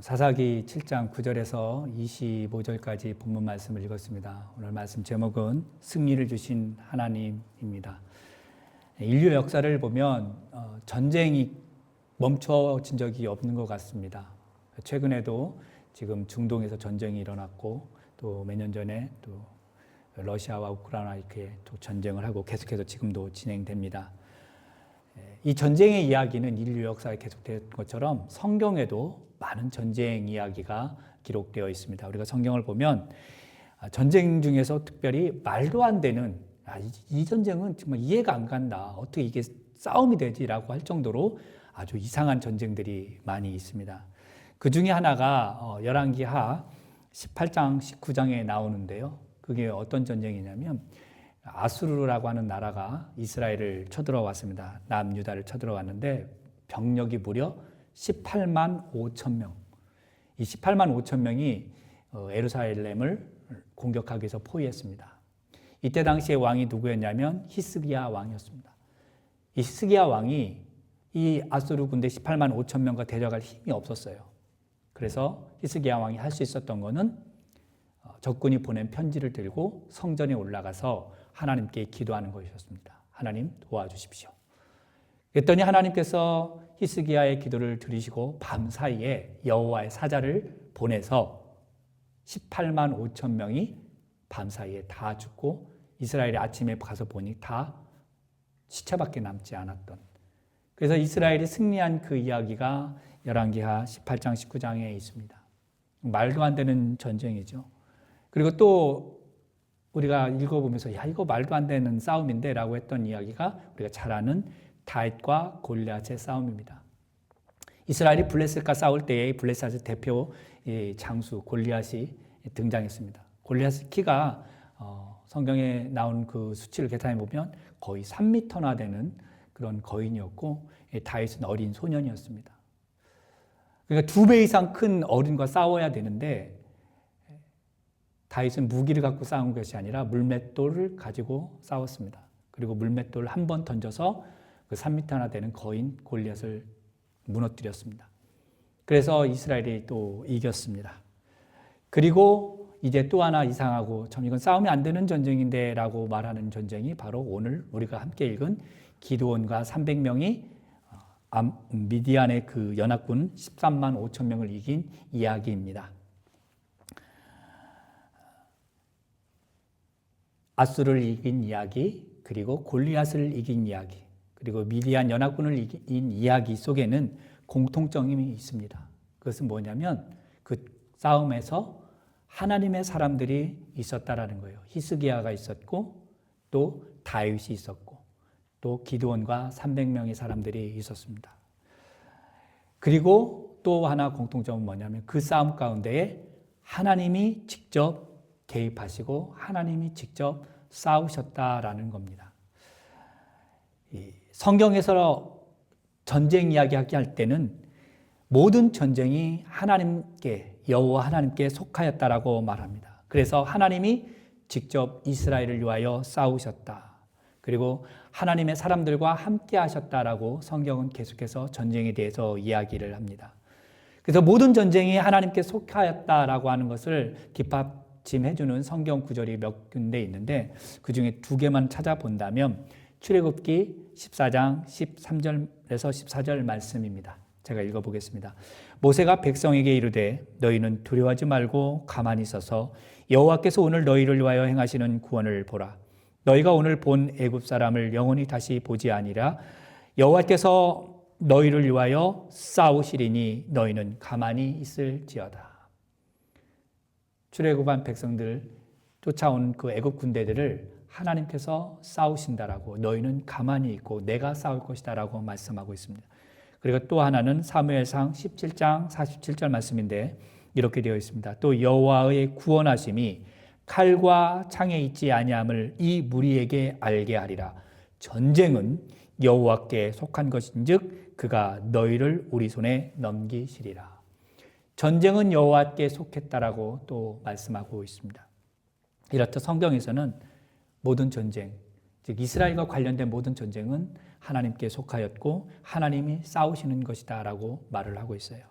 사사기 7장 9절에서 25절까지 본문 말씀을 읽었습니다. 오늘 말씀 제목은 승리를 주신 하나님입니다. 인류 역사를 보면 전쟁이 멈춰진 적이 없는 것 같습니다. 최근에도 지금 중동에서 전쟁이 일어났고 또 몇 년 전에 또 러시아와 우크라이나 이렇게 또 전쟁을 하고 계속해서 지금도 진행됩니다. 이 전쟁의 이야기는 인류 역사에 계속된 것처럼 성경에도 많은 전쟁 이야기가 기록되어 있습니다. 우리가 성경을 보면 전쟁 중에서 특별히 말도 안 되는 이 전쟁은 정말 이해가 안 간다. 어떻게 이게 싸움이 되지라고 할 정도로 아주 이상한 전쟁들이 많이 있습니다. 그 중에 하나가 열왕기하 18장, 19장에 나오는데요. 그게 어떤 전쟁이냐면 아수르라고 하는 나라가 이스라엘을 쳐들어왔습니다. 남유다를 쳐들어왔는데 병력이 무려 18만 5천 명. 이 18만 5천 명이 예루살렘을 공격하기 위해서 포위했습니다. 이때 당시의 왕이 누구였냐면 히스기야 왕이었습니다. 이 히스기야 왕이 이 아수르 군대 18만 5천 명과 대적할 힘이 없었어요. 그래서 히스기야 왕이 할 수 있었던 거는 적군이 보낸 편지를 들고 성전에 올라가서 하나님께 기도하는 것이었습니다. 하나님 도와주십시오. 그랬더니 하나님께서 히스기야의 기도를 들으시고 밤사이에 여호와의 사자를 보내서 18만 5천 명이 밤사이에 다 죽고 이스라엘이 아침에 가서 보니 다 시체밖에 남지 않았던, 그래서 이스라엘이 승리한 그 이야기가 열왕기하 18장 19장에 있습니다. 말도 안 되는 전쟁이죠. 그리고 또 우리가 읽어보면서 이거 말도 안 되는 싸움인데 라고 했던 이야기가 우리가 잘 아는 다윗과 골리앗의 싸움입니다. 이스라엘이 블레셋과 싸울 때에 블레셋의 대표 장수 골리앗이 등장했습니다. 골리앗의 키가 성경에 나온 그 수치를 계산해 보면 거의 3m나 되는 그런 거인이었고 다윗은 어린 소년이었습니다. 그러니까 2배 이상 큰 어린과 싸워야 되는데 다윗은 무기를 갖고 싸운 것이 아니라 물맷돌을 가지고 싸웠습니다. 그리고 물맷돌을 한 번 던져서 그 3m나 되는 거인 골리앗을 무너뜨렸습니다. 그래서 이스라엘이 또 이겼습니다. 그리고 이제 또 하나 이상하고 참 이건 싸우면 안 되는 전쟁인데 라고 말하는 전쟁이 바로 오늘 우리가 함께 읽은 기드온과 300명이 미디안의 그 연합군 13만 5천 명을 이긴 이야기입니다. 아수르를 이긴 이야기, 그리고 골리앗을 이긴 이야기, 그리고 미디안 연합군을 이긴 이야기 속에는 공통점이 있습니다. 그것은 뭐냐면 그 싸움에서 하나님의 사람들이 있었다라는 거예요. 히스기야가 있었고 또 다윗이 있었고 또 기드온과 300명의 사람들이 있었습니다. 그리고 또 하나 공통점은 뭐냐면 그 싸움 가운데에 하나님이 직접 개입하시고 하나님이 직접 싸우셨다라는 겁니다. 성경에서 전쟁 이야기하기 할 때는 모든 전쟁이 하나님께, 여호와 하나님께 속하였다라고 말합니다. 그래서 하나님이 직접 이스라엘을 위하여 싸우셨다. 그리고 하나님의 사람들과 함께 하셨다라고 성경은 계속해서 전쟁에 대해서 이야기를 합니다. 그래서 모든 전쟁이 하나님께 속하였다라고 하는 것을 뒷받침해주는 성경 구절이 몇 군데 있는데 그 중에 2개만 찾아본다면 출애굽기 14장 13절에서 14절 말씀입니다. 제가 읽어보겠습니다. 모세가 백성에게 이르되 너희는 두려워하지 말고 가만히 있어서 여호와께서 오늘 너희를 위하여 행하시는 구원을 보라. 너희가 오늘 본 애굽 사람을 영원히 다시 보지 아니라 여호와께서 너희를 위하여 싸우시리니 너희는 가만히 있을지어다. 출애굽한 백성들 쫓아온 그 애굽 군대들을 하나님께서 싸우신다라고, 너희는 가만히 있고 내가 싸울 것이다라고 말씀하고 있습니다. 그리고 또 하나는 사무엘상 17장 47절 말씀인데 이렇게 되어 있습니다. 또 여호와의 구원하심이 칼과 창에 있지 아니함을 이 무리에게 알게 하리라. 전쟁은 여호와께 속한 것인즉 그가 너희를 우리 손에 넘기시리라. 전쟁은 여호와께 속했다라고 또 말씀하고 있습니다. 이렇듯 성경에서는 모든 전쟁, 즉 이스라엘과 관련된 모든 전쟁은 하나님께 속하였고 하나님이 싸우시는 것이다 라고 말을 하고 있어요.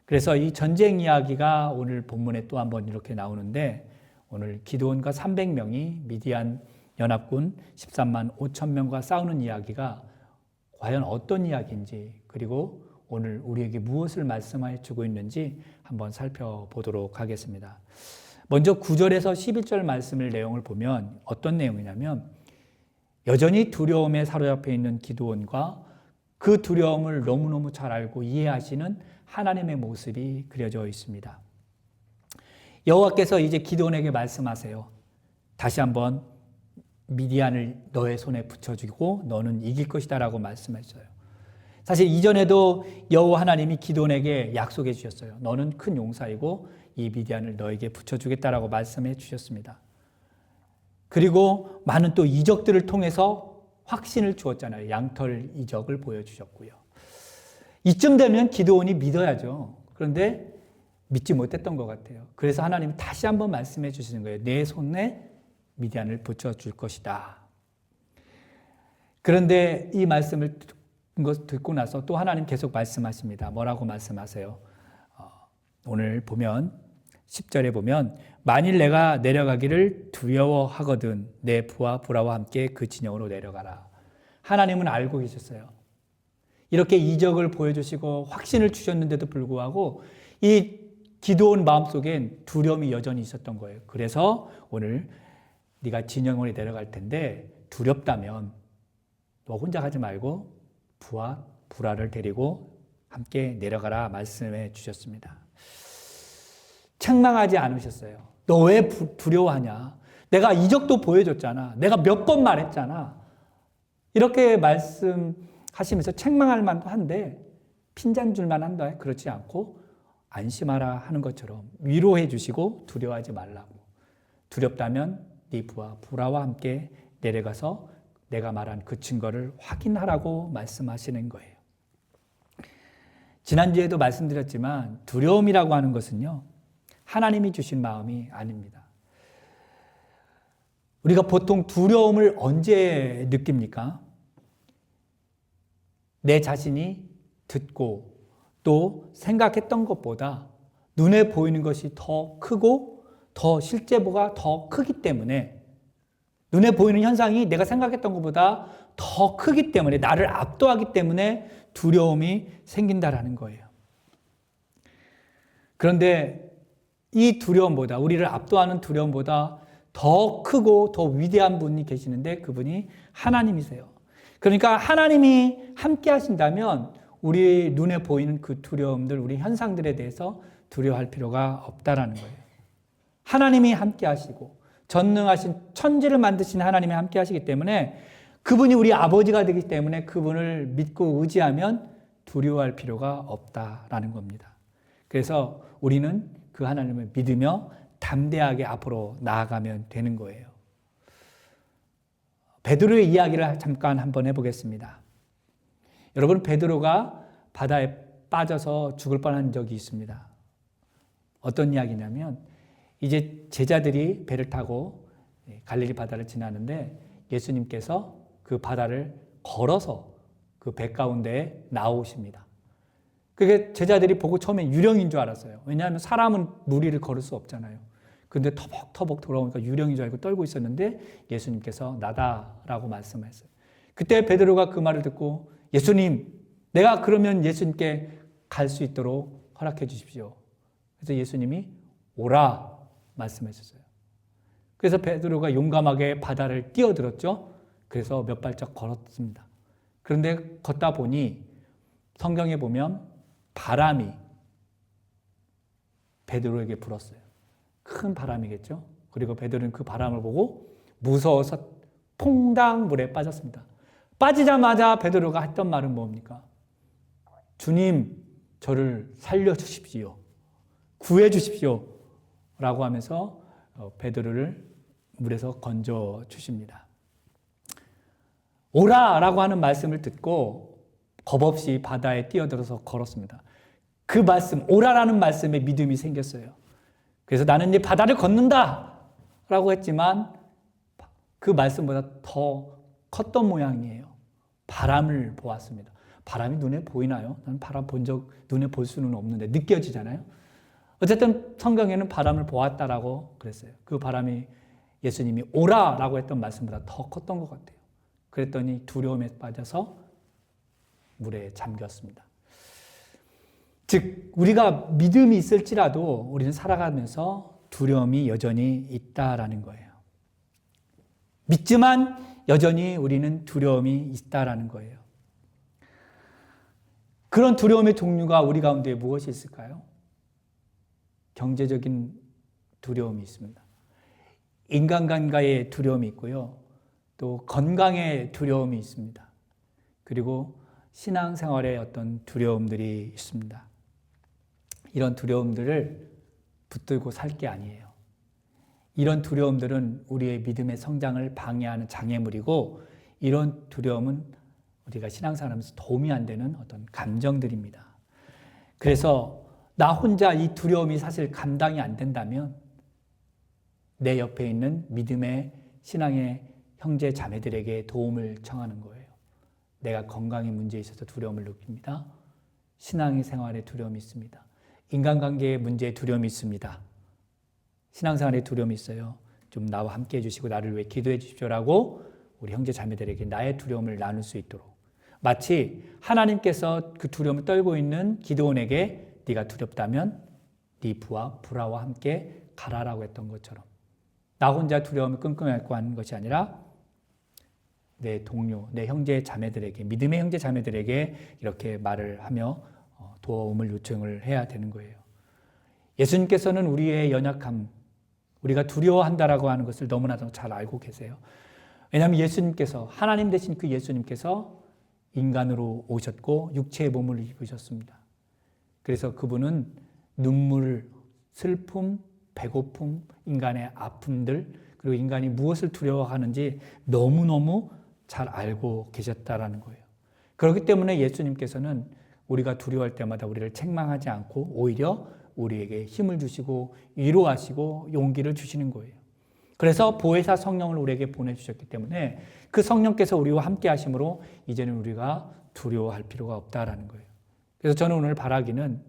그래서 이 전쟁 이야기가 오늘 본문에 또 한번 이렇게 나오는데 오늘 기드온과 300명이 미디안 연합군 13만 5천 명과 싸우는 이야기가 과연 어떤 이야기인지 그리고 오늘 우리에게 무엇을 말씀해 주고 있는지 한번 살펴보도록 하겠습니다. 먼저 9절에서 11절 말씀을 내용을 보면 어떤 내용이냐면 여전히 두려움에 사로잡혀 있는 기드온과 그 두려움을 너무너무 잘 알고 이해하시는 하나님의 모습이 그려져 있습니다. 여호와께서 이제 기드온에게 말씀하세요. 다시 한번 미디안을 너의 손에 붙여주고 너는 이길 것이다 라고 말씀했어요. 사실 이전에도 여호와 하나님이 기드온에게 약속해 주셨어요. 너는 큰 용사이고 이 미디안을 너에게 붙여주겠다라고 말씀해 주셨습니다. 그리고 많은 또 이적들을 통해서 확신을 주었잖아요. 양털 이적을 보여주셨고요. 이쯤 되면 기드온이 믿어야죠. 그런데 믿지 못했던 것 같아요. 그래서 하나님이 다시 한번 말씀해 주시는 거예요. 내 손에 미디안을 붙여줄 것이다. 그런데 이 말씀을 듣고 나서 또 하나님 계속 말씀하십니다. 뭐라고 말씀하세요? 오늘 보면 10절에 보면 만일 내가 내려가기를 두려워하거든 내 부하 부라와 함께 그 진영으로 내려가라. 하나님은 알고 계셨어요. 이렇게 이적을 보여주시고 확신을 주셨는데도 불구하고 이 기드온 마음속엔 두려움이 여전히 있었던 거예요. 그래서 오늘 네가 진영으로 내려갈 텐데 두렵다면 너 혼자 가지 말고 부하 부라를 데리고 함께 내려가라 말씀해 주셨습니다. 책망하지 않으셨어요. 너 왜 두려워하냐? 내가 이적도 보여줬잖아. 내가 몇 번 말했잖아. 이렇게 말씀하시면서 책망할 만도 한데 핀잔 줄만 한다. 그렇지 않고 안심하라 하는 것처럼 위로해 주시고 두려워하지 말라고. 두렵다면 네 부하 부라와 함께 내려가서 내가 말한 그 증거를 확인하라고 말씀하시는 거예요. 지난주에도 말씀드렸지만 두려움이라고 하는 것은요. 하나님이 주신 마음이 아닙니다. 우리가 보통 두려움을 언제 느낍니까? 내 자신이 듣고 또 생각했던 것보다 눈에 보이는 것이 더 크고 더 실제보가 더 크기 때문에 눈에 보이는 현상이 내가 생각했던 것보다 더 크기 때문에 나를 압도하기 때문에 두려움이 생긴다라는 거예요. 그런데 이 두려움보다 우리를 압도하는 두려움보다 더 크고 더 위대한 분이 계시는데 그분이 하나님이세요. 그러니까 하나님이 함께 하신다면 우리 눈에 보이는 그 두려움들, 우리 현상들에 대해서 두려워할 필요가 없다라는 거예요. 하나님이 함께 하시고 전능하신 천지를 만드신 하나님이 함께 하시기 때문에 그분이 우리 아버지가 되기 때문에 그분을 믿고 의지하면 두려워할 필요가 없다라는 겁니다. 그래서 우리는 그 하나님을 믿으며 담대하게 앞으로 나아가면 되는 거예요. 베드로의 이야기를 잠깐 한번 해보겠습니다. 여러분, 베드로가 바다에 빠져서 죽을 뻔한 적이 있습니다. 어떤 이야기냐면 이제 제자들이 배를 타고 갈릴리 바다를 지나는데 예수님께서 그 바다를 걸어서 그 배 가운데에 나오십니다. 그게 제자들이 보고 처음에 유령인 줄 알았어요. 왜냐하면 사람은 물 위를 걸을 수 없잖아요. 근데 터벅터벅 돌아오니까 유령인 줄 알고 떨고 있었는데 예수님께서 나다라고 말씀하셨어요. 그때 베드로가 그 말을 듣고 예수님, 내가 그러면 예수님께 갈 수 있도록 허락해 주십시오. 그래서 예수님이 오라 말씀하셨어요. 그래서 베드로가 용감하게 바다를 뛰어들었죠. 그래서 몇 발짝 걸었습니다. 그런데 걷다 보니 성경에 보면 바람이 베드로에게 불었어요. 큰 바람이겠죠. 그리고 베드로는 그 바람을 보고 무서워서 퐁당 물에 빠졌습니다. 빠지자마자 베드로가 했던 말은 뭡니까? 주님, 저를 살려주십시오. 구해주십시오. 라고 하면서 베드로를 물에서 건져주십니다. 오라라고 하는 말씀을 듣고 겁없이 바다에 뛰어들어서 걸었습니다. 그 말씀, 오라라는 말씀에 믿음이 생겼어요. 그래서 나는 이제 바다를 걷는다 라고 했지만 그 말씀보다 더 컸던 모양이에요. 바람을 보았습니다. 바람이 눈에 보이나요? 나는 바람 본 적 눈에 볼 수는 없는데 느껴지잖아요. 어쨌든 성경에는 바람을 보았다라고 그랬어요. 그 바람이 예수님이 오라라고 했던 말씀보다 더 컸던 것 같아요. 그랬더니 두려움에 빠져서 물에 잠겼습니다. 즉 우리가 믿음이 있을지라도 우리는 살아가면서 두려움이 여전히 있다라는 거예요. 믿지만 여전히 우리는 두려움이 있다라는 거예요. 그런 두려움의 종류가 우리 가운데 무엇이 있을까요? 경제적인 두려움이 있습니다. 인간관계의 두려움이 있고요. 또 건강의 두려움이 있습니다. 그리고 신앙생활의 어떤 두려움들이 있습니다. 이런 두려움들을 붙들고 살 게 아니에요. 이런 두려움들은 우리의 믿음의 성장을 방해하는 장애물이고 이런 두려움은 우리가 신앙생활하면서 도움이 안 되는 어떤 감정들입니다. 그래서 나 혼자 이 두려움이 사실 감당이 안 된다면 내 옆에 있는 믿음의 신앙의 형제 자매들에게 도움을 청하는 거예요. 내가 건강에 문제에 있어서 두려움을 느낍니다. 신앙의 생활에 두려움이 있습니다. 인간관계의 문제에 두려움이 있습니다. 신앙생활에 두려움이 있어요. 좀 나와 함께 해주시고 나를 위해 기도해 주십시오라고 우리 형제 자매들에게 나의 두려움을 나눌 수 있도록 마치 하나님께서 그 두려움을 떨고 있는 기드온에게 네가 두렵다면 네 부하 브라와 함께 가라라고 했던 것처럼 나 혼자 두려움을 끙끙 앓고 하는 것이 아니라 내 동료, 내 형제 자매들에게 믿음의 형제 자매들에게 이렇게 말을 하며 도움을 요청을 해야 되는 거예요. 예수님께서는 우리의 연약함, 우리가 두려워한다라고 하는 것을 너무나도 잘 알고 계세요. 왜냐하면 예수님께서 하나님 되신 그 예수님께서 인간으로 오셨고 육체의 몸을 입으셨습니다. 그래서 그분은 눈물, 슬픔, 배고픔, 인간의 아픔들 그리고 인간이 무엇을 두려워하는지 너무너무 잘 알고 계셨다라는 거예요. 그렇기 때문에 예수님께서는 우리가 두려워할 때마다 우리를 책망하지 않고 오히려 우리에게 힘을 주시고 위로하시고 용기를 주시는 거예요. 그래서 보혜사 성령을 우리에게 보내주셨기 때문에 그 성령께서 우리와 함께 하심으로 이제는 우리가 두려워할 필요가 없다라는 거예요. 그래서 저는 오늘 바라기는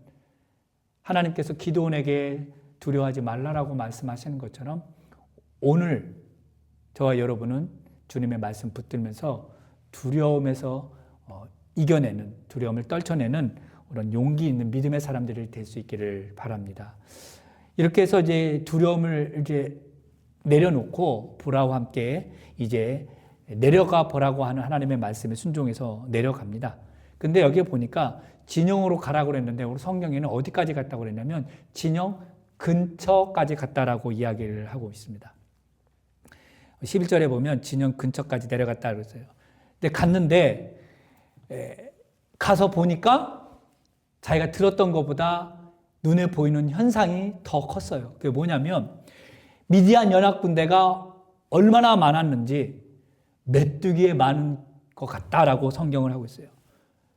하나님께서 기드온에게 두려워하지 말라라고 말씀하시는 것처럼 오늘 저와 여러분은 주님의 말씀 붙들면서 두려움에서 이겨내는 두려움을 떨쳐내는 그런 용기 있는 믿음의 사람들이 될 수 있기를 바랍니다. 이렇게 해서 이제 두려움을 이제 내려놓고 보라와 함께 이제 내려가 보라고 하는 하나님의 말씀에 순종해서 내려갑니다. 근데 여기에 보니까 진영으로 가라고 그랬는데 우리 성경에는 어디까지 갔다고 그랬냐면 진영 근처까지 갔다라고 이야기를 하고 있습니다. 11절에 보면 진영 근처까지 내려갔다 그랬어요. 근데 갔는데 가서 보니까 자기가 들었던 것보다 눈에 보이는 현상이 더 컸어요. 그게 뭐냐면 미디안 연합군대가 얼마나 많았는지 메뚜기에 많은 것 같다라고 성경을 하고 있어요.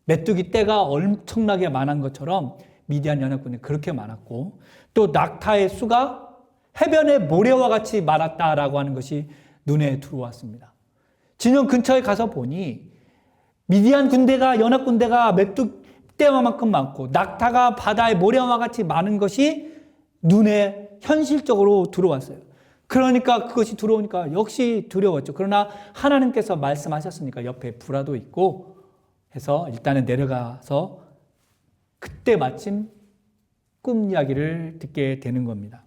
메뚜기 떼가 엄청나게 많은 것처럼 미디안 연합군이 그렇게 많았고 또 낙타의 수가 해변의 모래와 같이 많았다라고 하는 것이 눈에 들어왔습니다. 진영 근처에 가서 보니 미디안 군대가 연합군대가 메뚜기 떼만큼 많고 낙타가 바다의 모래와 같이 많은 것이 눈에 현실적으로 들어왔어요. 그러니까 그것이 들어오니까 역시 두려웠죠. 그러나 하나님께서 말씀하셨으니까 옆에 불화도 있고 해서 일단은 내려가서 그때 마침 꿈 이야기를 듣게 되는 겁니다.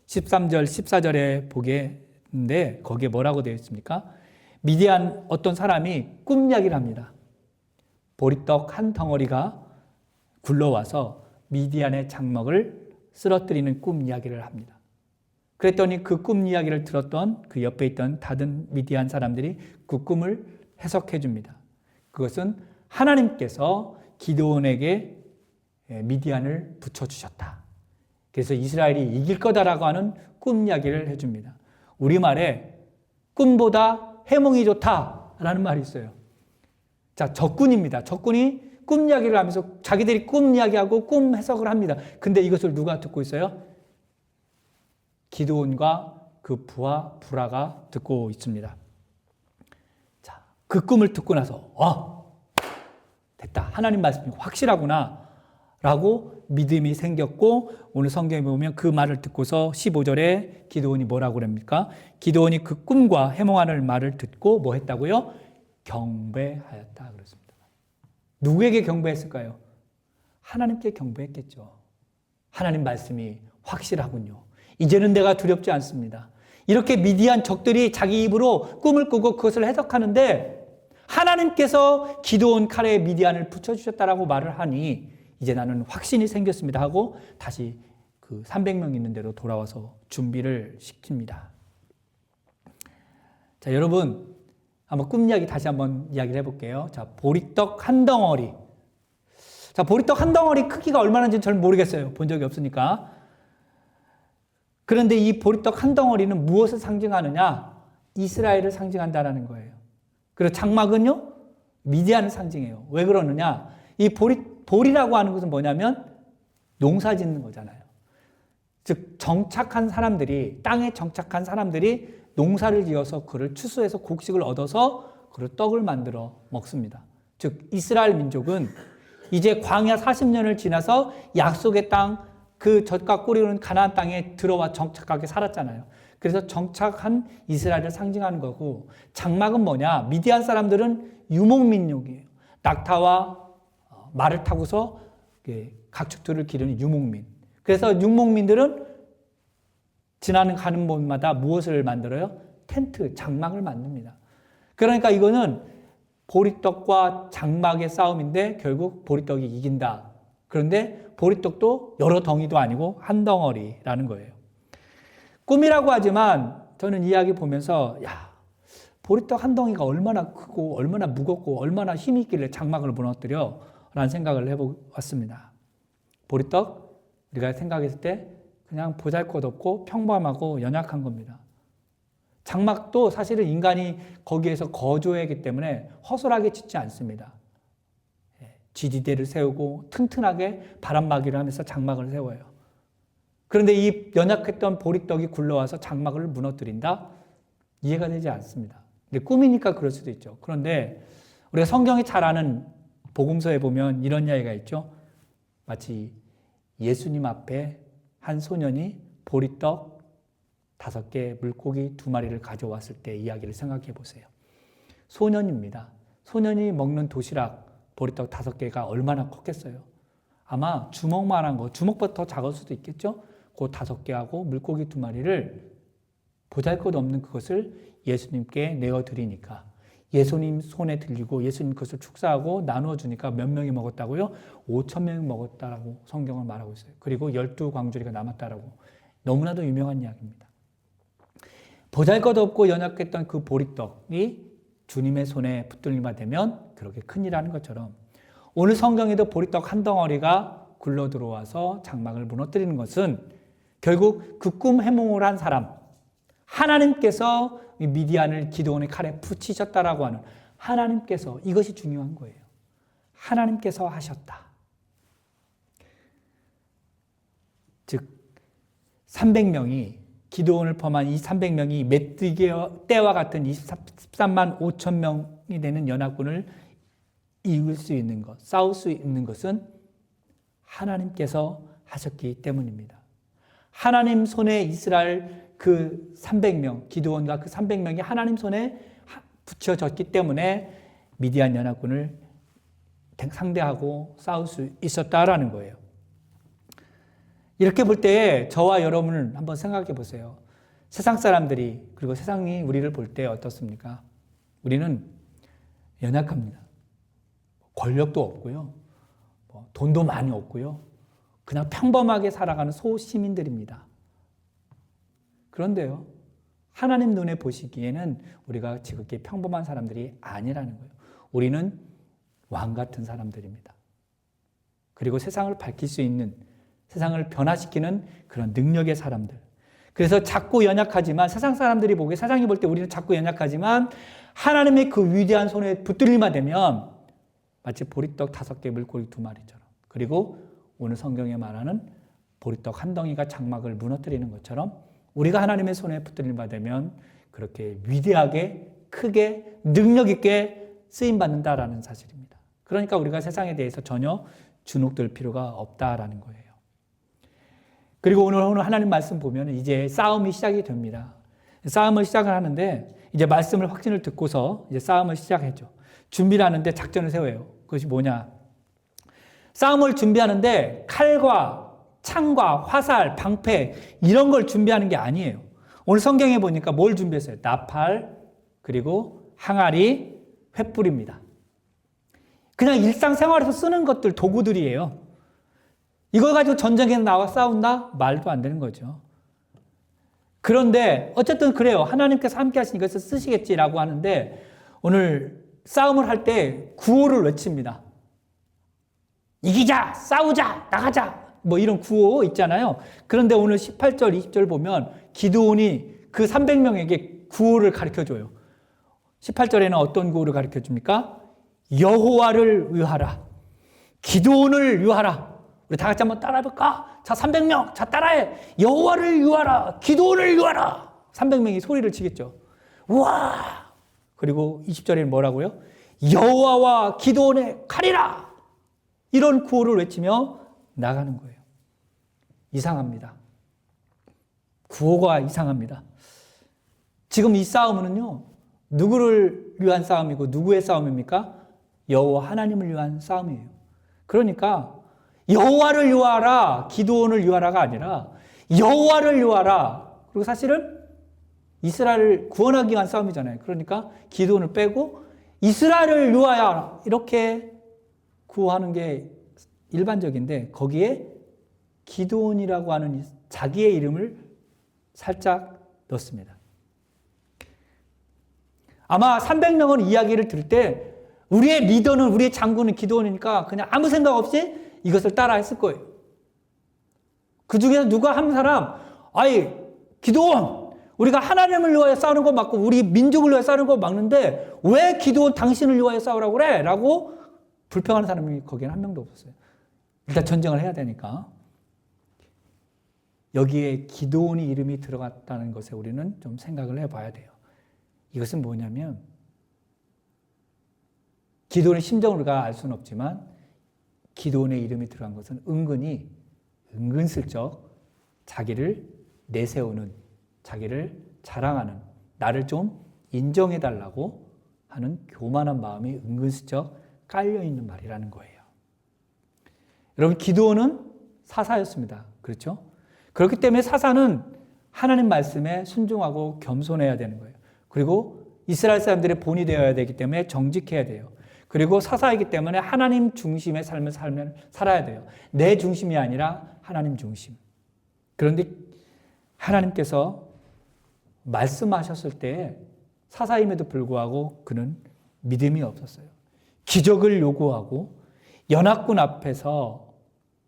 13절, 14절에 보겠는데 거기에 뭐라고 되어 있습니까? 미디안 어떤 사람이 꿈 이야기를 합니다. 보리떡 한 덩어리가 굴러와서 미디안의 장막을 쓰러뜨리는 꿈 이야기를 합니다. 그랬더니 그 꿈 이야기를 들었던 그 옆에 있던 다른 미디안 사람들이 그 꿈을 해석해 줍니다. 그것은 하나님께서 기드온에게 미디안을 붙여주셨다. 그래서 이스라엘이 이길 거다라고 하는 꿈 이야기를 해줍니다. 우리말에 꿈보다 해몽이 좋다라는 말이 있어요. 자, 적군입니다. 적군이 꿈 이야기를 하면서 자기들이 꿈 이야기하고 꿈 해석을 합니다. 근데 이것을 누가 듣고 있어요? 기드온과 그 부하 브라가 듣고 있습니다. 자, 그 꿈을 듣고 나서 됐다. 하나님 말씀이 확실하구나. 라고 믿음이 생겼고 오늘 성경에 보면 그 말을 듣고서 15절에 기드온이 뭐라고 그럽니까? 기드온이 그 꿈과 해몽하는 말을 듣고 뭐 했다고요? 경배하였다 그랬습니다. 누구에게 경배했을까요? 하나님께 경배했겠죠. 하나님 말씀이 확실하군요. 이제는 내가 두렵지 않습니다. 이렇게 미디안 적들이 자기 입으로 꿈을 꾸고 그것을 해석하는데 하나님께서 기드온 칼에 미디안을 붙여주셨다라고 말을 하니 이제 나는 확신이 생겼습니다 하고 다시 그 300명 있는 데로 돌아와서 준비를 시킵니다. 자, 여러분 한번 꿈 이야기 다시 한번 이야기를 해볼게요. 자, 보리떡 한 덩어리. 자, 보리떡 한 덩어리 크기가 얼마나인지 저는 모르겠어요. 본 적이 없으니까. 그런데 이 보리떡 한 덩어리는 무엇을 상징하느냐? 이스라엘을 상징한다는 거예요. 그리고 장막은요? 미디안을 상징해요. 왜 그러느냐? 이 보리라고 하는 것은 뭐냐면 농사 짓는 거잖아요. 즉 정착한 사람들이 땅에 정착한 사람들이 농사를 지어서 그를 추수해서 곡식을 얻어서 그를 떡을 만들어 먹습니다. 즉 이스라엘 민족은 이제 광야 40년을 지나서 약속의 땅 그 젖과 꿀이 흐르는 가나안 땅에 들어와 정착하게 살았잖아요. 그래서 정착한 이스라엘을 상징하는 거고 장막은 뭐냐? 미디안 사람들은 유목민족이에요. 낙타와 말을 타고서 가축들을 기르는 유목민. 그래서 유목민들은 가는 곳마다 무엇을 만들어요? 텐트, 장막을 만듭니다. 그러니까 이거는 보리떡과 장막의 싸움인데 결국 보리떡이 이긴다. 그런데 보리떡도 여러 덩이도 아니고 한 덩어리라는 거예요. 꿈이라고 하지만 저는 이야기 보면서 보리떡 한 덩이가 얼마나 크고 얼마나 무겁고 얼마나 힘이 있길래 장막을 무너뜨려? 라는 생각을 해보았습니다. 보리떡 우리가 생각했을 때 그냥 보잘것없고 평범하고 연약한 겁니다. 장막도 사실은 인간이 거기에서 거주하기 때문에 허술하게 짓지 않습니다. 지지대를 세우고 튼튼하게 바람막이를 하면서 장막을 세워요. 그런데 이 연약했던 보리떡이 굴러와서 장막을 무너뜨린다? 이해가 되지 않습니다. 근데 꿈이니까 그럴 수도 있죠. 그런데 우리가 성경이 잘 아는 복음서에 보면 이런 이야기가 있죠. 마치 예수님 앞에 한 소년이 보리떡 5개, 물고기 2마리를 가져왔을 때 이야기를 생각해 보세요. 소년입니다. 소년이 먹는 도시락 보리떡 5개가 얼마나 컸겠어요? 아마 주먹만한 거, 주먹보다 더 작을 수도 있겠죠? 그 5개하고 물고기 2마리를 보잘것없는 그것을 예수님께 내어드리니까 예수님 손에 들리고 예수님 그것을 축사하고 나누어 주니까 몇 명이 먹었다고요? 5,000명이 먹었다라고 성경은 말하고 있어요. 그리고 12광주리가 남았다라고. 너무나도 유명한 이야기입니다. 보잘것없고 연약했던 그 보리떡이 주님의 손에 붙들림만 되면 그렇게 큰일이라는 것처럼 오늘 성경에도 보리떡 한 덩어리가 굴러 들어와서 장막을 무너뜨리는 것은 결국 그 꿈 해몽을 한 사람, 하나님께서 미디안을 기드온의 칼에 붙이셨다라고 하는 하나님께서, 이것이 중요한 거예요. 하나님께서 하셨다. 즉 300명이 기드온을 포함한 이 300명이 메뚜기 때와 같은 23만 5천 명이 되는 연합군을 이길 수 있는 것, 싸울 수 있는 것은 하나님께서 하셨기 때문입니다. 하나님 손에 이스라엘 그 300명, 기드온과 그 300명이 하나님 손에 붙여졌기 때문에 미디안 연합군을 상대하고 싸울 수 있었다라는 거예요. 이렇게 볼 때 저와 여러분을 한번 생각해 보세요. 세상 사람들이, 그리고 세상이 우리를 볼 때 어떻습니까? 우리는 연약합니다. 권력도 없고요. 돈도 많이 없고요. 그냥 평범하게 살아가는 소시민들입니다. 그런데요, 하나님 눈에 보시기에는 우리가 지극히 평범한 사람들이 아니라는 거예요. 우리는 왕 같은 사람들입니다. 그리고 세상을 밝힐 수 있는, 세상을 변화시키는 그런 능력의 사람들. 그래서 작고 연약하지만 세상이 볼 때 우리는 작고 연약하지만 하나님의 그 위대한 손에 붙들리만 되면 마치 보리떡 5개, 물고기 2마리처럼, 그리고 오늘 성경에 말하는 보리떡 한 덩이가 장막을 무너뜨리는 것처럼 우리가 하나님의 손에 붙들리만 되면 그렇게 위대하게, 크게, 능력 있게 쓰임받는다라는 사실입니다. 그러니까 우리가 세상에 대해서 전혀 주눅들 필요가 없다라는 거예요. 그리고 오늘 하나님 말씀 보면 이제 싸움이 시작이 됩니다. 싸움을 시작을 하는데 이제 말씀을 확신을 듣고서 이제 싸움을 시작했죠. 준비를 하는데 작전을 세워요. 그것이 뭐냐? 싸움을 준비하는데 칼과 창과 화살, 방패 이런 걸 준비하는 게 아니에요. 오늘 성경에 보니까 뭘 준비했어요? 나팔, 그리고 항아리, 횃불입니다. 그냥 일상생활에서 쓰는 것들, 도구들이에요. 이걸 가지고 전쟁에 나와 싸운다? 말도 안 되는 거죠. 그런데 어쨌든 그래요. 하나님께서 함께 하시니까 쓰시겠지라고 하는데 오늘 싸움을 할 때 구호를 외칩니다. 이기자! 싸우자! 나가자! 뭐 이런 구호 있잖아요. 그런데 오늘 18절, 20절 보면 기드온이 그 300명에게 구호를 가르쳐줘요. 18절에는 어떤 구호를 가르쳐줍니까? 여호와를 위하라. 기드온을 위하라. 우리 다 같이 한번 따라해볼까? 자, 300명. 자, 따라해. 여호와를 위하라. 기드온을 위하라. 300명이 소리를 치겠죠. 우와! 그리고 20절에는 뭐라고요? 여호와와 기드온의 칼이라. 이런 구호를 외치며 나가는 거예요. 이상합니다. 구호가 이상합니다. 지금 이 싸움은요, 누구를 위한 싸움이고 누구의 싸움입니까? 여호와 하나님을 위한 싸움이에요. 그러니까 여호와를 위하라, 기드온을 위하라가 아니라 여호와를 위하라. 그리고 사실은 이스라엘을 구원하기 위한 싸움이잖아요. 그러니까 기드온을 빼고 이스라엘을 위하여 이렇게 구호하는 게 일반적인데 거기에 기드온이라고 하는 자기의 이름을 살짝 넣습니다. 아마 300명은 이야기를 들을 때 우리의 리더는, 우리의 장군은 기드온이니까 그냥 아무 생각 없이 이것을 따라 했을 거예요. 그 중에서 누가 한 사람, 아이, 기드온, 우리가 하나님을 위하여 싸우는 거 맞고 우리 민족을 위하여 싸우는 거 맞는데 왜 기드온 당신을 위하여 싸우라고 그래? 라고 불평하는 사람이 거기에는 한 명도 없었어요. 일단 전쟁을 해야 되니까. 여기에 기드온이 이름이 들어갔다는 것에 우리는 좀 생각을 해봐야 돼요. 이것은 뭐냐면 기드온의 심정을 우리가 알 수는 없지만 기드온의 이름이 들어간 것은 은근슬쩍 자기를 내세우는, 자기를 자랑하는, 나를 좀 인정해달라고 하는 교만한 마음이 은근슬쩍 깔려있는 말이라는 거예요. 여러분, 기드온은 사사였습니다. 그렇죠? 그렇기 때문에 사사는 하나님 말씀에 순종하고 겸손해야 되는 거예요. 그리고 이스라엘 사람들의 본이 되어야 되기 때문에 정직해야 돼요. 그리고 사사이기 때문에 하나님 중심의 삶을 살아야 돼요. 내 중심이 아니라 하나님 중심. 그런데 하나님께서 말씀하셨을 때 사사임에도 불구하고 그는 믿음이 없었어요. 기적을 요구하고 연합군 앞에서,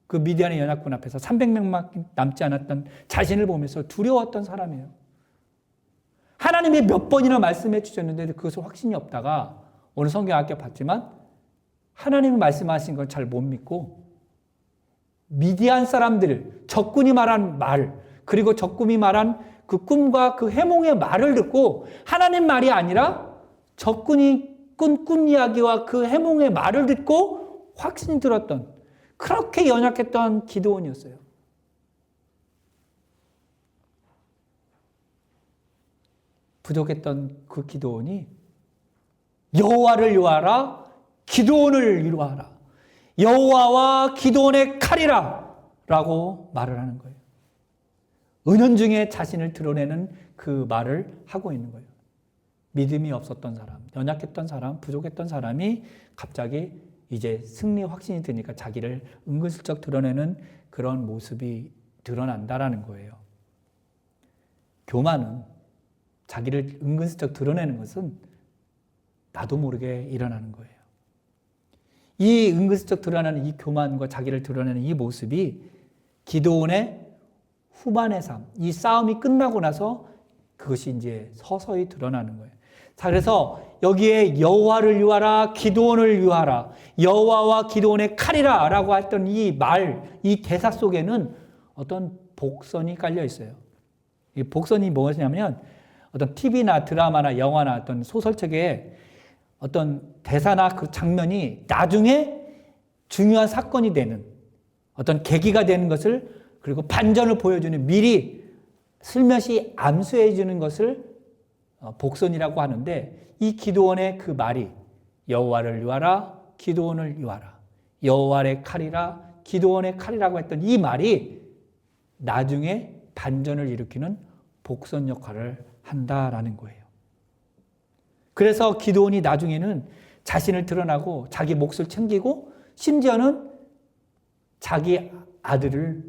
그 미디안의 연합군 앞에서 300명밖에 남지 않았던 자신을 보면서 두려웠던 사람이에요. 하나님이 몇 번이나 말씀해 주셨는데 그것을 확신이 없다가 오늘 성경 아까 봤지만 하나님이 말씀하신 걸 잘 못 믿고 미디안 사람들, 적군이 말한 말, 그리고 적군이 말한 그 꿈과 그 해몽의 말을 듣고 하나님 말이 아니라 적군이 꾼 꿈 이야기와 그 해몽의 말을 듣고 확신이 들었던, 그렇게 연약했던 기드온이었어요. 부족했던 그 기드온이 여호와를 위하라, 기드온을 위하라, 여호와와 기드온의 칼이라 라고 말을 하는 거예요. 은연중에 자신을 드러내는 그 말을 하고 있는 거예요. 믿음이 없었던 사람, 연약했던 사람, 부족했던 사람이 갑자기 이제 승리 확신이 드니까 자기를 은근슬쩍 드러내는 그런 모습이 드러난다라는 거예요. 교만은, 자기를 은근슬쩍 드러내는 것은 나도 모르게 일어나는 거예요. 이 은근슬쩍 드러나는 이 교만과 자기를 드러내는 이 모습이 기드온의 후반의 삶, 이 싸움이 끝나고 나서 그것이 이제 서서히 드러나는 거예요. 자, 그래서 여기에 여호와를 위하라, 기드온을 위하라, 여호와와 기드온의 칼이라 라고 했던 이 말, 이 대사 속에는 어떤 복선이 깔려 있어요. 이 복선이 무엇이냐면 어떤 TV나 드라마나 영화나 어떤 소설책에 어떤 대사나 그 장면이 나중에 중요한 사건이 되는 어떤 계기가 되는 것을, 그리고 반전을 보여주는, 미리 슬며시 암수해 주는 것을 복선이라고 하는데, 이 기드온의 그 말이 여호와를 위하라, 기드온을 위하라, 여호와의 칼이라, 기드온의 칼이라고 했던 이 말이 나중에 반전을 일으키는 복선 역할을 한다라는 거예요. 그래서 기드온이 나중에는 자신을 드러나고 자기 몫을 챙기고, 심지어는 자기 아들을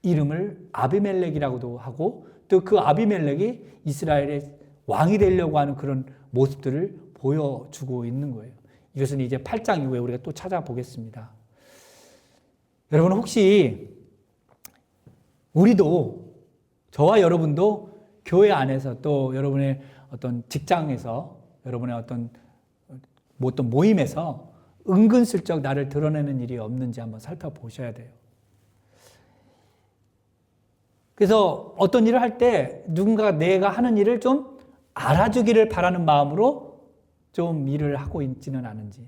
이름을 아비멜렉이라고도 하고, 또 그 아비멜렉이 이스라엘의 왕이 되려고 하는 그런 모습들을 보여주고 있는 거예요. 이것은 이제 8장 이후에 우리가 또 찾아보겠습니다. 여러분, 혹시 우리도, 저와 여러분도 교회 안에서, 또 여러분의 어떤 직장에서, 여러분의 어떤 모임에서 은근슬쩍 나를 드러내는 일이 없는지 한번 살펴보셔야 돼요. 그래서 어떤 일을 할 때 누군가가 내가 하는 일을 좀 알아주기를 바라는 마음으로 좀 일을 하고 있지는 않은지,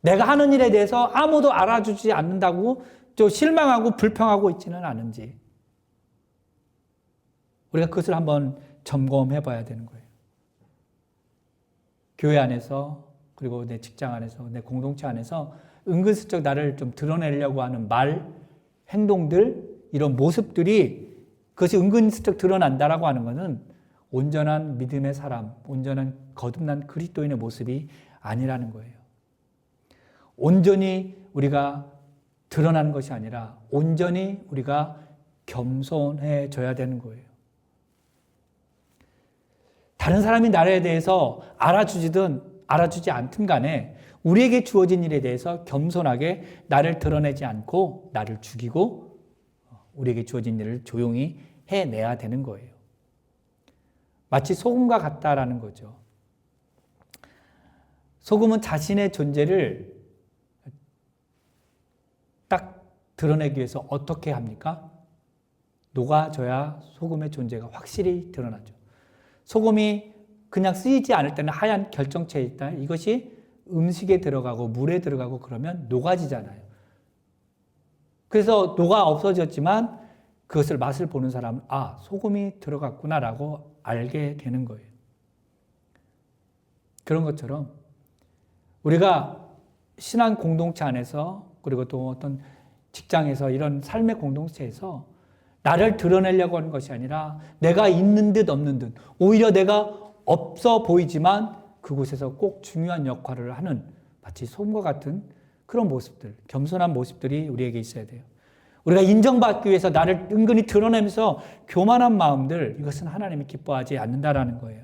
내가 하는 일에 대해서 아무도 알아주지 않는다고 좀 실망하고 불평하고 있지는 않은지, 우리가 그것을 한번 점검해 봐야 되는 거예요. 교회 안에서, 그리고 내 직장 안에서, 내 공동체 안에서 은근슬쩍 나를 좀 드러내려고 하는 말, 행동들, 이런 모습들이, 그것이 은근슬쩍 드러난다라고 하는 것은 온전한 믿음의 사람, 온전한 거듭난 그리스도인의 모습이 아니라는 거예요. 온전히 우리가 드러나는 것이 아니라 온전히 우리가 겸손해져야 되는 거예요. 다른 사람이 나에 대해서 알아주지든 알아주지 않든 간에 우리에게 주어진 일에 대해서 겸손하게 나를 드러내지 않고 나를 죽이고 우리에게 주어진 일을 조용히 해내야 되는 거예요. 마치 소금과 같다라는 거죠. 소금은 자신의 존재를 딱 드러내기 위해서 어떻게 합니까? 녹아져야 소금의 존재가 확실히 드러나죠. 소금이 그냥 쓰이지 않을 때는 하얀 결정체에 있다. 이것이 음식에 들어가고 물에 들어가고 그러면 녹아지잖아요. 그래서 녹아 없어졌지만 그것을 맛을 보는 사람은 아, 소금이 들어갔구나라고 알게 되는 거예요. 그런 것처럼 우리가 신앙 공동체 안에서, 그리고 또 어떤 직장에서, 이런 삶의 공동체에서 나를 드러내려고 하는 것이 아니라 내가 있는 듯 없는 듯, 오히려 내가 없어 보이지만 그곳에서 꼭 중요한 역할을 하는 마치 소금과 같은 그런 모습들, 겸손한 모습들이 우리에게 있어야 돼요. 우리가 인정받기 위해서 나를 은근히 드러내면서 교만한 마음들, 이것은 하나님이 기뻐하지 않는다라는 거예요.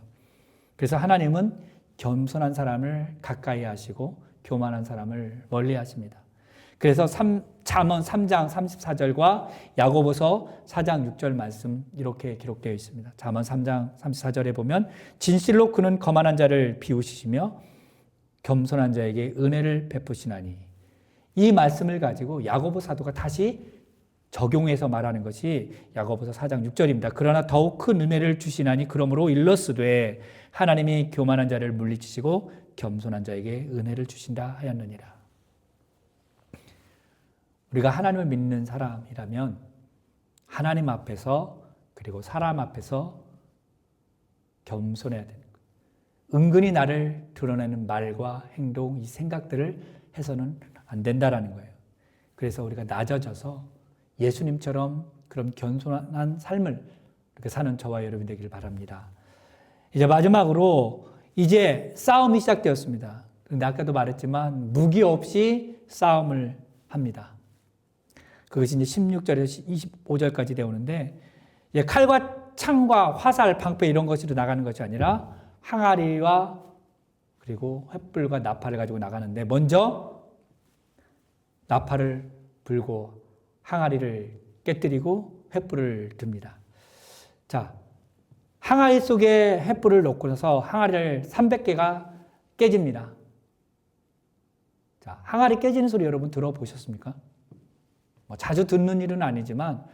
그래서 하나님은 겸손한 사람을 가까이 하시고 교만한 사람을 멀리 하십니다. 그래서 잠언 3장 34절과 야고보서 4장 6절 말씀 이렇게 기록되어 있습니다. 잠언 3장 34절에 보면 진실로 그는 거만한 자를 비우시며 겸손한 자에게 은혜를 베푸시나니, 이 말씀을 가지고 야고보 사도가 다시 적용해서 말하는 것이 야고보서 4장 6절입니다. 그러나 더욱 큰 은혜를 주시나니 그러므로 일러스되 하나님이 교만한 자를 물리치시고 겸손한 자에게 은혜를 주신다 하였느니라. 우리가 하나님을 믿는 사람이라면 하나님 앞에서, 그리고 사람 앞에서 겸손해야 되는 거예요. 은근히 나를 드러내는 말과 행동, 이 생각들을 해서는 안 된다라는 거예요. 그래서 우리가 낮아져서 예수님처럼 그런 겸손한 삶을 이렇게 사는 저와 여러분이 되기를 바랍니다. 이제 마지막으로 이제 싸움이 시작되었습니다. 그런데 아까도 말했지만 무기 없이 싸움을 합니다. 그것이 이제 16절에서 25절까지 되오는데, 칼과 창과 화살, 방패 이런 것으로 나가는 것이 아니라 항아리와 그리고 횃불과 나팔을 가지고 나가는데, 먼저 나팔을 불고 항아리를 깨뜨리고 횃불을 듭니다. 자, 항아리 속에 횃불을 놓고 나서 항아리를 300개가 깨집니다. 자, 항아리 깨지는 소리 여러분 들어보셨습니까? 자주 듣는 일은 아니지만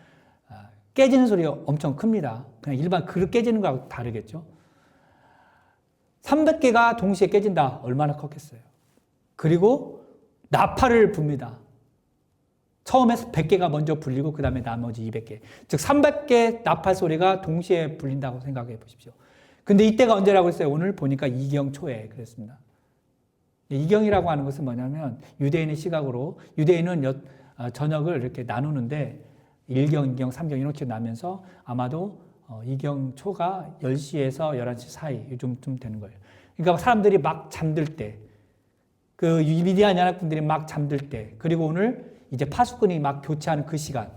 깨지는 소리가 엄청 큽니다. 그냥 일반 그릇 깨지는 거하고 다르겠죠. 300개가 동시에 깨진다. 얼마나 컸겠어요. 그리고 나팔을 붑니다. 처음에 100개가 먼저 불리고 그 다음에 나머지 200개. 즉 300개 나팔 소리가 동시에 불린다고 생각해 보십시오. 근데 이때가 언제라고 했어요? 오늘 보니까 이경 초에 그랬습니다. 이경이라고 하는 것은 뭐냐면 유대인의 시각으로 유대인은 저녁을 이렇게 나누는데 1경, 2경, 3경 이렇게 나면서 아마도 이경 초가 10시에서 11시 사이 요즘쯤 되는 거예요. 그러니까 사람들이 막 잠들 때, 그 미디안 연합군들이 막 잠들 때, 그리고 오늘 이제 파수꾼이 막 교체하는 그 시간,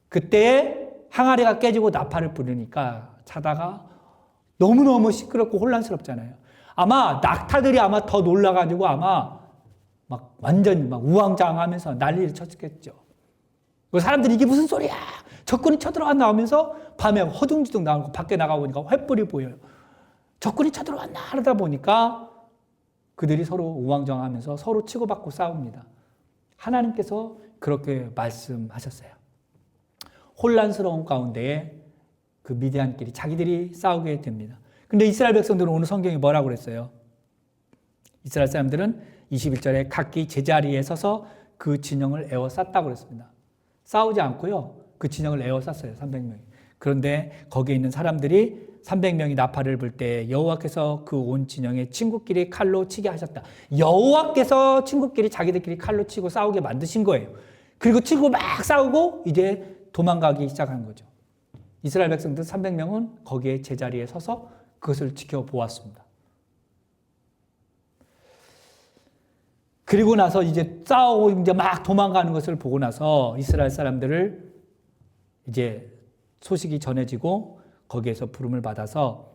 그때에 항아리가 깨지고 나팔을 부르니까 자다가 너무너무 시끄럽고 혼란스럽잖아요. 아마 낙타들이 아마 더 놀라가지고 아마 막 완전히 막 우왕좌왕하면서 난리를 쳤겠죠. 사람들이 이게 무슨 소리야? 적군이 쳐들어왔나 하면서 밤에 허둥지둥 나오고 밖에 나가보니까 횃불이 보여요. 적군이 쳐들어왔나 하다 보니까 그들이 서로 우왕좌왕하면서 서로 치고받고 싸웁니다. 하나님께서 그렇게 말씀하셨어요. 혼란스러운 가운데에 그 미디안끼리 자기들이 싸우게 됩니다. 근데 이스라엘 백성들은 오늘 성경이 뭐라고 그랬어요? 이스라엘 사람들은 21절에 각기 제자리에 서서 그 진영을 에워쌌다고 그랬습니다. 싸우지 않고요. 그 진영을 에워쌌어요. 300명이. 그런데 거기에 있는 사람들이 300명이 나팔을 불 때 여호와께서 그 온 진영에 친구끼리 칼로 치게 하셨다. 여호와께서 친구끼리 자기들끼리 칼로 치고 싸우게 만드신 거예요. 그리고 치고 막 싸우고 이제 도망가기 시작한 거죠. 이스라엘 백성들 300명은 거기에 제자리에 서서 그것을 지켜보았습니다. 그리고 나서 이제 싸우고 이제 막 도망가는 것을 보고 나서 이스라엘 사람들을 이제 소식이 전해지고 거기에서 부름을 받아서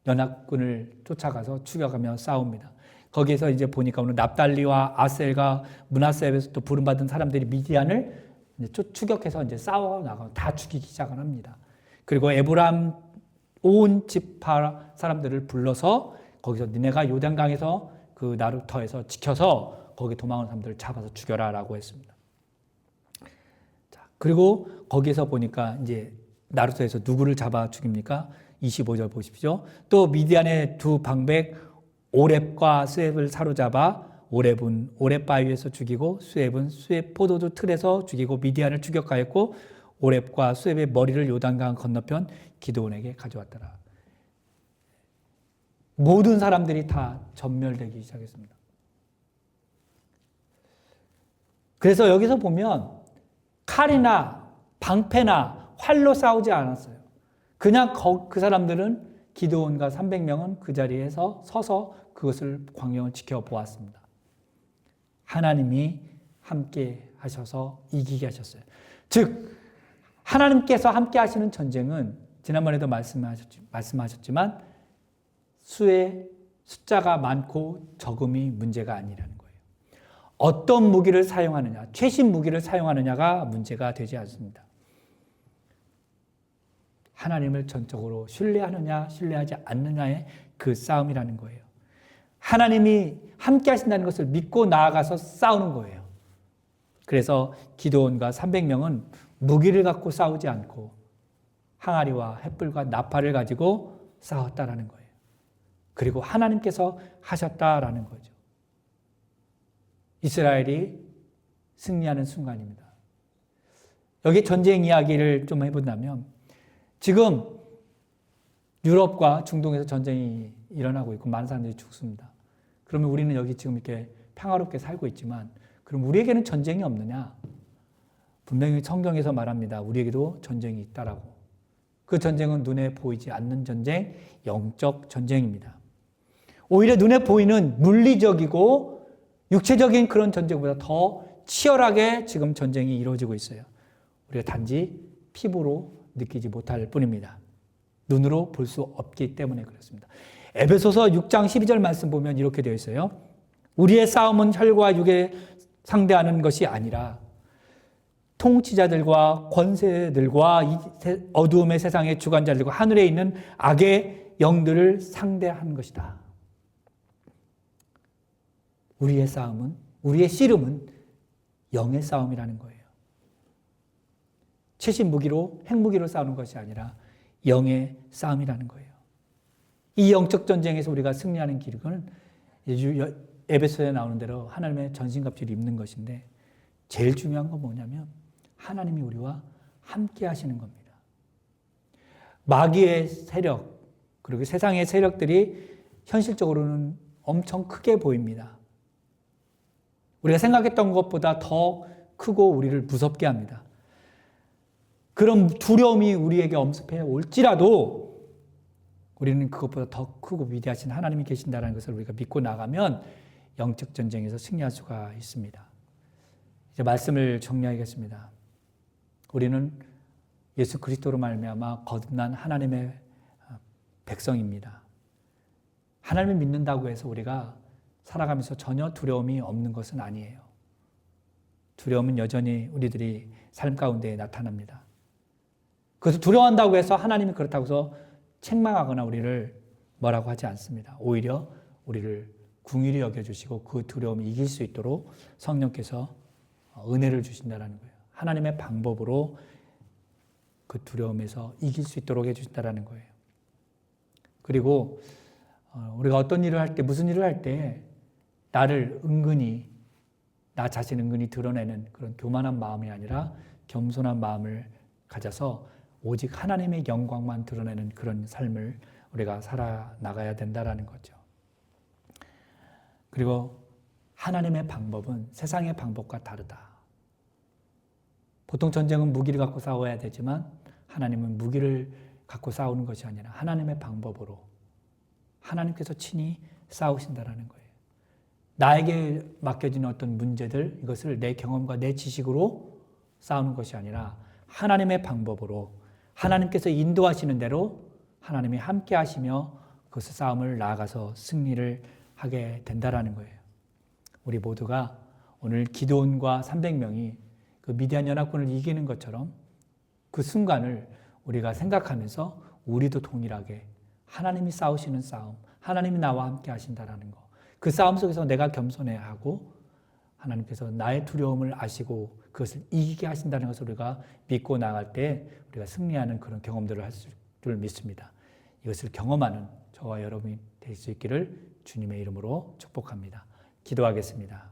연합군을 쫓아가서 추격하며 싸웁니다. 거기에서 이제 보니까 오늘 납달리와 아셀과 므낫세에서 또 부름받은 사람들이 미디안을 이제 추격해서 이제 싸워 나가고 다 죽이기 시작을 합니다. 그리고 에브람 온 지파 사람들을 불러서 거기서 니네가 요단강에서 그 나루터에서 지켜서 거기 도망하는 사람들을 잡아서 죽여라라고 했습니다. 자, 그리고 거기에서 보니까 이제 나루터에서 누구를 잡아 죽입니까? 25절 보십시오. 또 미디안의 두 방백 오렙과 스웹을 사로잡아 오렙은 오렙 바위에서 죽이고 스웹은 스웹 포도주 틀에서 죽이고 미디안을 추격하였고 오렙과 스웹의 머리를 요단강 건너편 기드온에게 가져왔더라. 모든 사람들이 다 전멸되기 시작했습니다. 그래서 여기서 보면 칼이나 방패나 활로 싸우지 않았어요. 그냥 그 사람들은 기드온과 300명은 그 자리에서 서서 그것을 광경을 지켜보았습니다. 하나님이 함께 하셔서 이기게 하셨어요. 즉 하나님께서 함께 하시는 전쟁은 지난번에도 말씀하셨지만 수의 숫자가 많고 적음이 문제가 아니라는 거예요. 어떤 무기를 사용하느냐, 최신 무기를 사용하느냐가 문제가 되지 않습니다. 하나님을 전적으로 신뢰하느냐, 신뢰하지 않느냐의 그 싸움이라는 거예요. 하나님이 함께 하신다는 것을 믿고 나아가서 싸우는 거예요. 그래서 기드온과 300명은 무기를 갖고 싸우지 않고 항아리와 횃불과 나팔을 가지고 싸웠다라는 거예요. 그리고 하나님께서 하셨다라는 거죠. 이스라엘이 승리하는 순간입니다. 여기 전쟁 이야기를 좀 해본다면 지금 유럽과 중동에서 전쟁이 일어나고 있고 많은 사람들이 죽습니다. 그러면 우리는 여기 지금 이렇게 평화롭게 살고 있지만 그럼 우리에게는 전쟁이 없느냐? 분명히 성경에서 말합니다. 우리에게도 전쟁이 있다라고. 그 전쟁은 눈에 보이지 않는 전쟁, 영적 전쟁입니다. 오히려 눈에 보이는 물리적이고 육체적인 그런 전쟁보다 더 치열하게 지금 전쟁이 이루어지고 있어요. 우리가 단지 피부로 느끼지 못할 뿐입니다. 눈으로 볼 수 없기 때문에 그렇습니다. 에베소서 6장 12절 말씀 보면 이렇게 되어 있어요. 우리의 싸움은 혈과 육에 상대하는 것이 아니라 통치자들과 권세들과 이 어두움의 세상의 주관자들과 하늘에 있는 악의 영들을 상대하는 것이다. 우리의 싸움은, 우리의 씨름은 영의 싸움이라는 거예요. 최신 무기로, 핵무기로 싸우는 것이 아니라 영의 싸움이라는 거예요. 이 영적 전쟁에서 우리가 승리하는 길은 에베소에 나오는 대로 하나님의 전신갑주를 입는 것인데 제일 중요한 건 뭐냐면 하나님이 우리와 함께 하시는 겁니다. 마귀의 세력 그리고 세상의 세력들이 현실적으로는 엄청 크게 보입니다. 우리가 생각했던 것보다 더 크고 우리를 무섭게 합니다. 그런 두려움이 우리에게 엄습해 올지라도 우리는 그것보다 더 크고 위대하신 하나님이 계신다는 것을 우리가 믿고 나가면 영적 전쟁에서 승리할 수가 있습니다. 이제 말씀을 정리하겠습니다. 우리는 예수 그리스도로 말미암아 거듭난 하나님의 백성입니다. 하나님을 믿는다고 해서 우리가 살아가면서 전혀 두려움이 없는 것은 아니에요. 두려움은 여전히 우리들이 삶 가운데 나타납니다. 그래서 두려워한다고 해서 하나님이 그렇다고 해서 책망하거나 우리를 뭐라고 하지 않습니다. 오히려 우리를 긍휼히 여겨주시고 그 두려움을 이길 수 있도록 성령께서 은혜를 주신다는 거예요. 하나님의 방법으로 그 두려움에서 이길 수 있도록 해주신다는 거예요. 그리고 우리가 어떤 일을 할 때, 무슨 일을 할 때 나를 은근히, 나 자신 은근히 드러내는 그런 교만한 마음이 아니라 겸손한 마음을 가져서 오직 하나님의 영광만 드러내는 그런 삶을 우리가 살아나가야 된다는 거죠. 그리고 하나님의 방법은 세상의 방법과 다르다. 보통 전쟁은 무기를 갖고 싸워야 되지만 하나님은 무기를 갖고 싸우는 것이 아니라 하나님의 방법으로 하나님께서 친히 싸우신다는 거예요. 나에게 맡겨진 어떤 문제들, 이것을 내 경험과 내 지식으로 싸우는 것이 아니라 하나님의 방법으로 하나님께서 인도하시는 대로 하나님이 함께 하시며 그 싸움을 나아가서 승리를 하게 된다는 거예요. 우리 모두가 오늘 기드온과 300명이 그 미디안 연합군을 이기는 것처럼 그 순간을 우리가 생각하면서 우리도 동일하게 하나님이 싸우시는 싸움, 하나님이 나와 함께 하신다는 거. 그 싸움 속에서 내가 겸손해야 하고 하나님께서 나의 두려움을 아시고 그것을 이기게 하신다는 것을 우리가 믿고 나갈 때 우리가 승리하는 그런 경험들을 할 줄 믿습니다. 이것을 경험하는 저와 여러분이 될 수 있기를 주님의 이름으로 축복합니다. 기도하겠습니다.